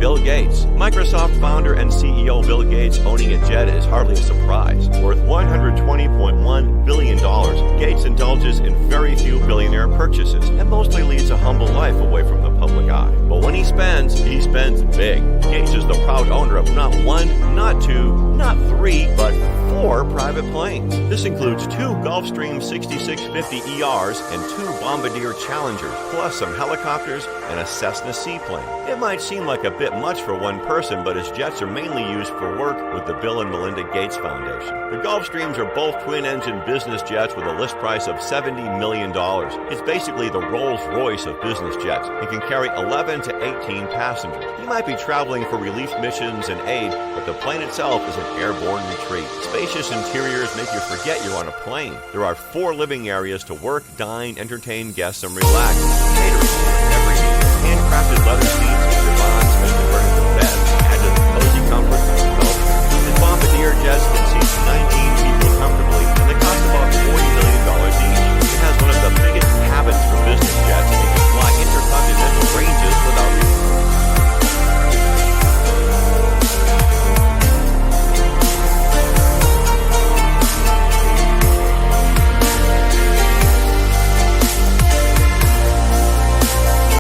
Bill Gates. Microsoft founder and CEO Bill Gates owning a jet is hardly a surprise. Worth $120.1 billion, Gates indulges in very few billionaire purchases and mostly leads a humble life away from the public eye. But when he spends big. Gates is the proud owner of not one, not two, not three, but 4 private planes. This includes 2 Gulfstream 6650 ERs and 2 Bombardier Challengers, plus some helicopters and a Cessna seaplane. It might seem like a bit much for one person, but his jets are mainly used for work with the Bill and Melinda Gates Foundation. The Gulfstreams are both twin-engine business jets with a list price of $70 million. It's basically the Rolls-Royce of business jets and can carry 11 to 18 passengers. You might be traveling for relief missions and aid, but the plane itself is an airborne retreat. Spacious interiors make you forget you're on a plane. There are 4 living areas to work, dine, entertain guests, and relax. Catering.